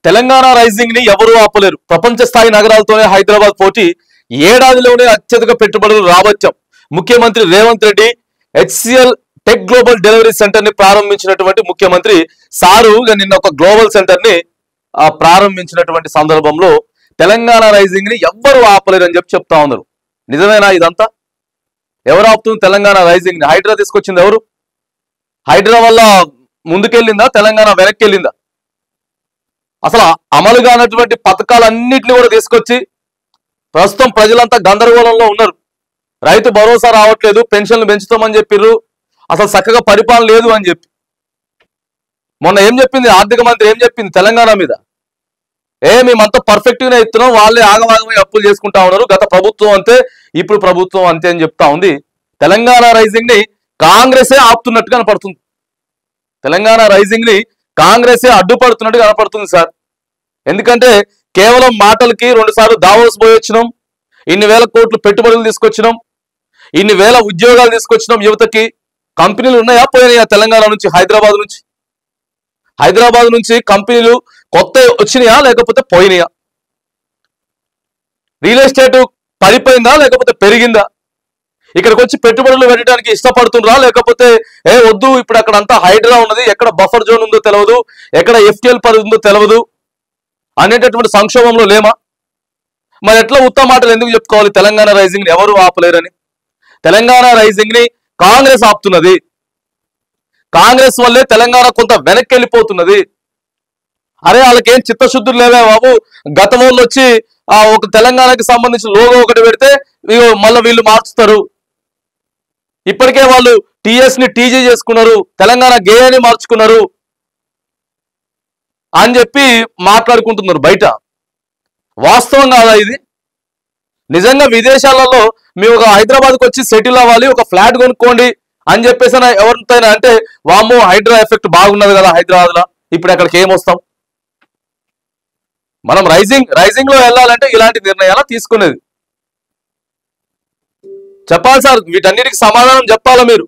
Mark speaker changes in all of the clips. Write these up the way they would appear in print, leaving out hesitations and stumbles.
Speaker 1: Telangana rising ని ఎవరూ ఆపలేరు. ప్రపంచ స్థాయి నగరాలతోనే హైదరాబాద్ పోటీ. ఏడాదిలోనే అత్యధిక పెట్టుబడులు రాబట్టాం. ముఖ్యమంత్రి Revanth Reddy HCl tech global delivery centre ని ప్రారంభించినటువంటి ముఖ్యమంత్రి సారు నిన్న ఒక గ్లోబల్ సెంటర్ ని ప్రారంభించినటువంటి సందర్భంలో తెలంగాణ రైజింగ్ ని ఎవ్వరు ఆపలేరు అని చెప్తా ఉన్నారు. నిజమేనా ఇదంతా? ఎవరు ఆపుతుంది తెలంగాణ రైజింగ్ ని? హైడ్రా తీసుకొచ్చింది ఎవరు? హైడ్రా వల్ల ముందుకెళ్ళిందా తెలంగాణ వెనక్కి వెళ్ళిందా? అసలు అమలు కానటువంటి పథకాలన్నింటినీ కూడా తీసుకొచ్చి ప్రస్తుతం ప్రజలంతా గందరగోళంలో ఉన్నారు. రైతు భరోసా రావట్లేదు, పెన్షన్లు పెంచుతామని చెప్పిర్రు, అసలు చక్కగా పరిపాలన లేదు అని చెప్పి. మొన్న ఏం చెప్పింది ఆర్థిక మంత్రి? ఏం చెప్పింది తెలంగాణ మీద? మేమంతా పర్ఫెక్ట్ గానే ఇస్తున్నాం, వాళ్ళే ఆగమాగమై అప్పులు చేసుకుంటా ఉన్నారు, గత ప్రభుత్వం అంతే ఇప్పుడు ప్రభుత్వం అంతే అని చెప్తా ఉంది. తెలంగాణ రైజింగ్ ని కాంగ్రెసే ఆపుతున్నట్టు కనపడుతుంది. తెలంగాణ రైజింగ్ ని కాంగ్రెసే అడ్డుపడుతున్నట్టు కనపడుతుంది సార్. ఎందుకంటే కేవలం మాటలకి 2 సార్లు దావోస్ పోయి వచ్చినాం, ఇన్ని వేల కోట్లు పెట్టుబడులు తీసుకొచ్చినాం, ఇన్ని వేల ఉద్యోగాలు తీసుకొచ్చినాం, యువతకి కంపెనీలు ఉన్నాయా పోయినాయా? తెలంగాణ నుంచి హైదరాబాద్ నుంచి కంపెనీలు కొత్త వచ్చినాయా లేకపోతే పోయినాయా? రియల్ ఎస్టేట్ పడిపోయిందా లేకపోతే పెరిగిందా? ఇక్కడికి వచ్చి పెట్టుబడులు పెట్టడానికి ఇష్టపడుతుండ్రా లేకపోతే వద్దు ఇప్పుడు అక్కడ అంతా హైడ్రా ఉన్నది, ఎక్కడ బఫర్ జోన్ ఉందో తెలియదు, ఎక్కడ ఎఫ్టిఎల్ పరిధి ఉందో తెలియదు అనేటటువంటి సంక్షోభంలో లేమా? మరి ఎట్లా ఉత్తమ మాటలు ఎందుకు చెప్పుకోవాలి తెలంగాణ రైజింగ్ ని ఎవరు ఆపలేరని? తెలంగాణ రైజింగ్ ని కాంగ్రెస్ ఆపుతున్నది. కాంగ్రెస్ వల్లే తెలంగాణ కొంత వెనక్కి వెళ్ళిపోతున్నది. అరే వాళ్ళకేం చిత్తశుద్ధులు లేవే బాబు, గత వాళ్ళు వచ్చి ఒక తెలంగాణకి సంబంధించిన లోగో ఒకటి పెడితే మళ్ళీ వీళ్ళు మార్చుతారు, ఇప్పటికే వాళ్ళు టీఎస్ ని టీజీ చేసుకున్నారు, తెలంగాణ గేయాన్ని మార్చుకున్నారు అని చెప్పి మాట్లాడుకుంటున్నారు బయట. వాస్తవం కాదా ఇది? నిజంగా విదేశాలలో మేము ఒక హైదరాబాద్కి వచ్చి సెటిల్ అవ్వాలి, ఒక ఫ్లాట్ కొనుక్కోండి అని చెప్పేసి ఎవరితో అంటే వామ్మో హైడ్రా ఎఫెక్ట్ బాగున్నది కదా హైదరాబాద్ లో, ఇప్పుడు అక్కడికి ఏమొస్తాం? మనం రైజింగ్ లో వెళ్ళాలంటే ఇలాంటి నిర్ణయాలు తీసుకునేది. చెప్పాలి సార్, వీటన్నిటికి సమాధానం చెప్పాలా మీరు?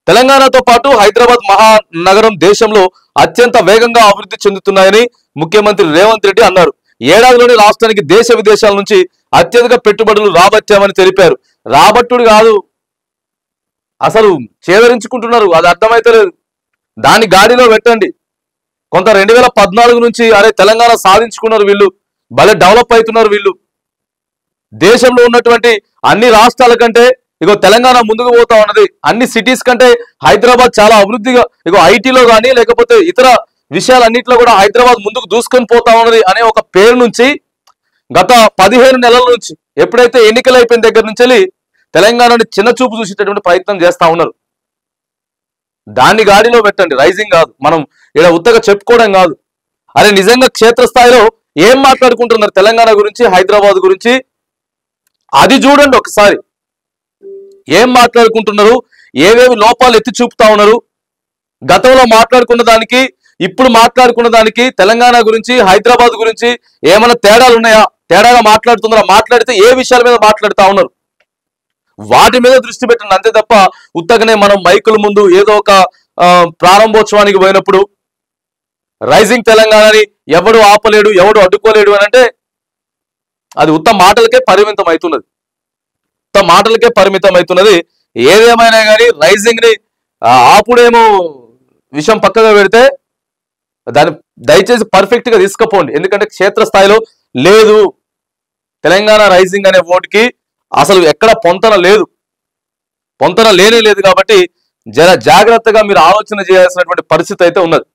Speaker 1: తెలంగాణతో పాటు హైదరాబాద్ మహానగరం దేశంలో అత్యంత వేగంగా అభివృద్ధి చెందుతున్నాయని ముఖ్యమంత్రి రేవంత్ రెడ్డి అన్నారు. ఏడాదిలోని రాష్ట్రానికి దేశ విదేశాల నుంచి అత్యధిక పెట్టుబడులు రాబట్టామని తెలిపారు. రాబట్టుడు కాదు, అసలు చేదరించుకుంటున్నారు, అది అర్థమైతలేదు. దాన్ని గాడిలో పెట్టండి. కొంత 2014 నుంచి అరే తెలంగాణ సాధించుకున్నారు వీళ్ళు, భలే డెవలప్ అవుతున్నారు వీళ్ళు, దేశంలో ఉన్నటువంటి అన్ని రాష్ట్రాల కంటే ఇగో తెలంగాణ ముందుకు పోతా ఉన్నది, అన్ని సిటీస్ కంటే హైదరాబాద్ చాలా అభివృద్ధిగా ఐటీలో కానీ లేకపోతే ఇతర విషయాలన్నింటిలో కూడా హైదరాబాద్ ముందుకు దూసుకొని పోతా ఉన్నది అనే ఒక పేరు నుంచి గత 15 నెలల నుంచి ఎప్పుడైతే ఎన్నికలు అయిపోయిన దగ్గర నుంచి తెలంగాణని చిన్న చూపు చూసేటటువంటి ప్రయత్నం చేస్తా ఉన్నారు. దాన్ని గాడిలో పెట్టండి, రైజింగ్ కాదు. మనం ఇలా ఉత్తగా చెప్పుకోవడం కాదు. అరే నిజంగా క్షేత్రస్థాయిలో ఏం మాట్లాడుకుంటున్నారు తెలంగాణ గురించి, హైదరాబాద్ గురించి అది చూడండి ఒకసారి. ఏం మాట్లాడుకుంటున్నారు, ఏవేవి లోపాలు ఎత్తి చూపుతా ఉన్నారు, గతంలో మాట్లాడుకున్న దానికి ఇప్పుడు మాట్లాడుకున్న దానికి, తెలంగాణ గురించి హైదరాబాద్ గురించి ఏమైనా తేడాలు ఉన్నాయా? తేడాగా మాట్లాడుతున్నారా? మాట్లాడితే ఏ విషయాల మీద మాట్లాడుతా ఉన్నారు వాటి మీద దృష్టి పెట్టండి, అంతే తప్ప ఉత్తగానే మనం మైకుల ముందు ఏదో ఒక ప్రారంభోత్సవానికి పోయినప్పుడు రైజింగ్ తెలంగాణని ఎవడు ఆపలేడు, ఎవడు అడ్డుకోలేడు అని అంటే అది ఉత్తమ మాటలకే పరిమితం అవుతున్నది. ఏదేమైనా కానీ రైజింగ్ ని ఆపుడేమో విషయం పక్కగా పెడితే దాన్ని దయచేసి పర్ఫెక్ట్ గా తీసుకుపోండి. ఎందుకంటే క్షేత్రస్థాయిలో లేదు, తెలంగాణ రైజింగ్ అనే ఓటుకి అసలు ఎక్కడ పొంతన లేనే లేదు. కాబట్టి జర జాగ్రత్తగా మీరు ఆలోచన చేయాల్సినటువంటి పరిస్థితి అయితే ఉన్నది.